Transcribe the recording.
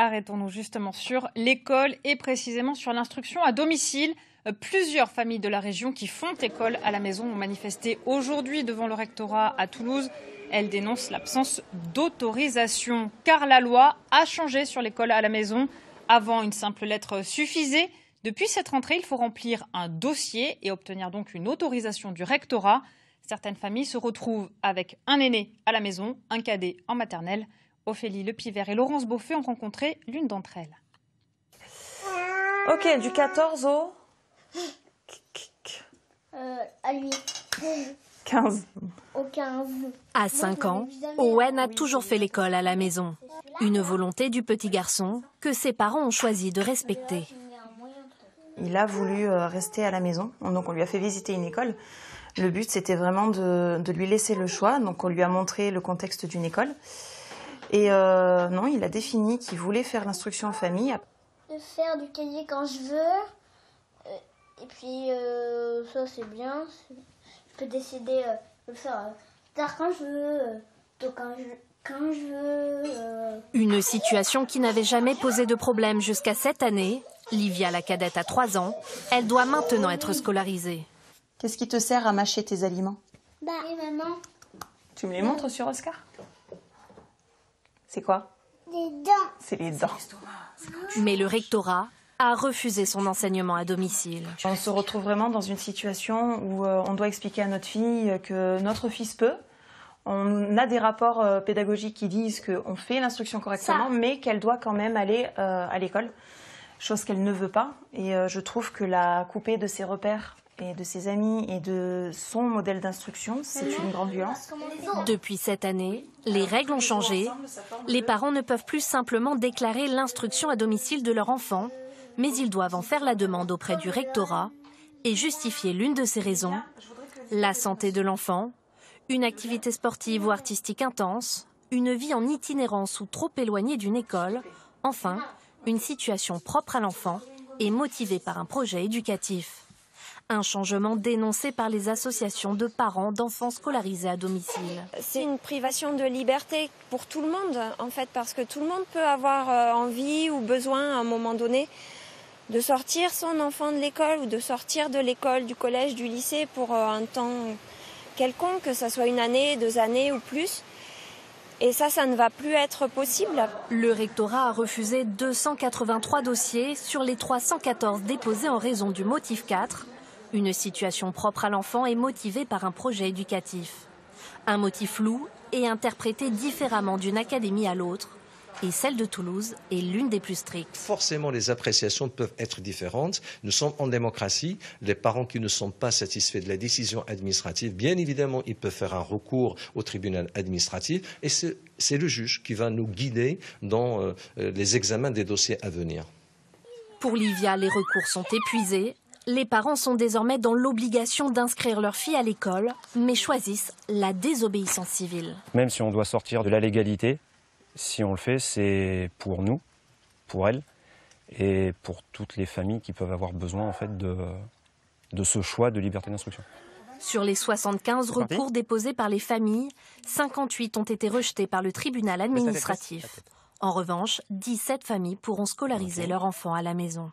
arrêtons-nous justement sur l'école et précisément sur l'instruction à domicile. Plusieurs familles de la région qui font école à la maison ont manifesté aujourd'hui devant le rectorat à Toulouse. Elles dénoncent l'absence d'autorisation car la loi a changé sur l'école à la maison. Avant, une simple lettre suffisait. Depuis cette rentrée, il faut remplir un dossier et obtenir donc une autorisation du rectorat. Certaines familles se retrouvent avec un aîné à la maison, un cadet en maternelle. Ophélie Lepivert et Laurence Beaufet ont rencontré l'une d'entre elles. Ok, du 14 au... À lui. 15. Au 15. À 5 ans, Owen a toujours fait l'école à la maison. Une volonté du petit garçon que ses parents ont choisi de respecter. Il a voulu rester à la maison, donc on lui a fait visiter une école. Le but, c'était vraiment de lui laisser le choix, donc on lui a montré le contexte d'une école. Et non, il a défini qu'il voulait faire l'instruction en famille. De faire du cahier quand je veux, et puis ça c'est bien. Je peux décider de le faire tard quand je veux, tôt quand je veux. Une situation qui n'avait jamais posé de problème jusqu'à cette année. Livia, la cadette, a 3 ans. Elle doit maintenant être scolarisée. Qu'est-ce qui te sert à mâcher tes aliments? Oui, maman. Tu me les montres sur Oscar? C'est quoi? Les dents. C'est les dents. Mais le rectorat a refusé son enseignement à domicile. On se retrouve vraiment dans une situation où on doit expliquer à notre fille que notre fils peut. On a des rapports pédagogiques qui disent qu'on fait l'instruction correctement, mais qu'elle doit quand même aller à l'école, chose qu'elle ne veut pas. Et je trouve que la couper de ses repères et de ses amis et de son modèle d'instruction, c'est une grande violence. Depuis cette année, les règles ont changé. Les parents ne peuvent plus simplement déclarer l'instruction à domicile de leur enfant, mais ils doivent en faire la demande auprès du rectorat et justifier l'une de ces raisons, la santé de l'enfant, une activité sportive ou artistique intense, une vie en itinérance ou trop éloignée d'une école, enfin, une situation propre à l'enfant et motivée par un projet éducatif. Un changement dénoncé par les associations de parents d'enfants scolarisés à domicile. C'est une privation de liberté pour tout le monde, en fait, parce que tout le monde peut avoir envie ou besoin à un moment donné de sortir son enfant de l'école ou de sortir de l'école, du collège, du lycée pour un temps quelconque, que ce soit 1 année, 2 années ou plus. Et ça ne va plus être possible. Le rectorat a refusé 283 dossiers sur les 314 déposés en raison du motif 4. Une situation propre à l'enfant et motivée par un projet éducatif. Un motif flou et interprété différemment d'une académie à l'autre. Et celle de Toulouse est l'une des plus strictes. Forcément, les appréciations peuvent être différentes. Nous sommes en démocratie. Les parents qui ne sont pas satisfaits de la décision administrative, bien évidemment, ils peuvent faire un recours au tribunal administratif. Et c'est le juge qui va nous guider dans les examens des dossiers à venir. Pour Livia, les recours sont épuisés. Les parents sont désormais dans l'obligation d'inscrire leur fille à l'école, mais choisissent la désobéissance civile. Même si on doit sortir de la légalité, si on le fait, c'est pour nous, pour elle, et pour toutes les familles qui peuvent avoir besoin en fait, de ce choix de liberté d'instruction. Sur les 75 recours déposés par les familles, 58 ont été rejetés par le tribunal administratif. En revanche, 17 familles pourront scolariser leur enfant à la maison.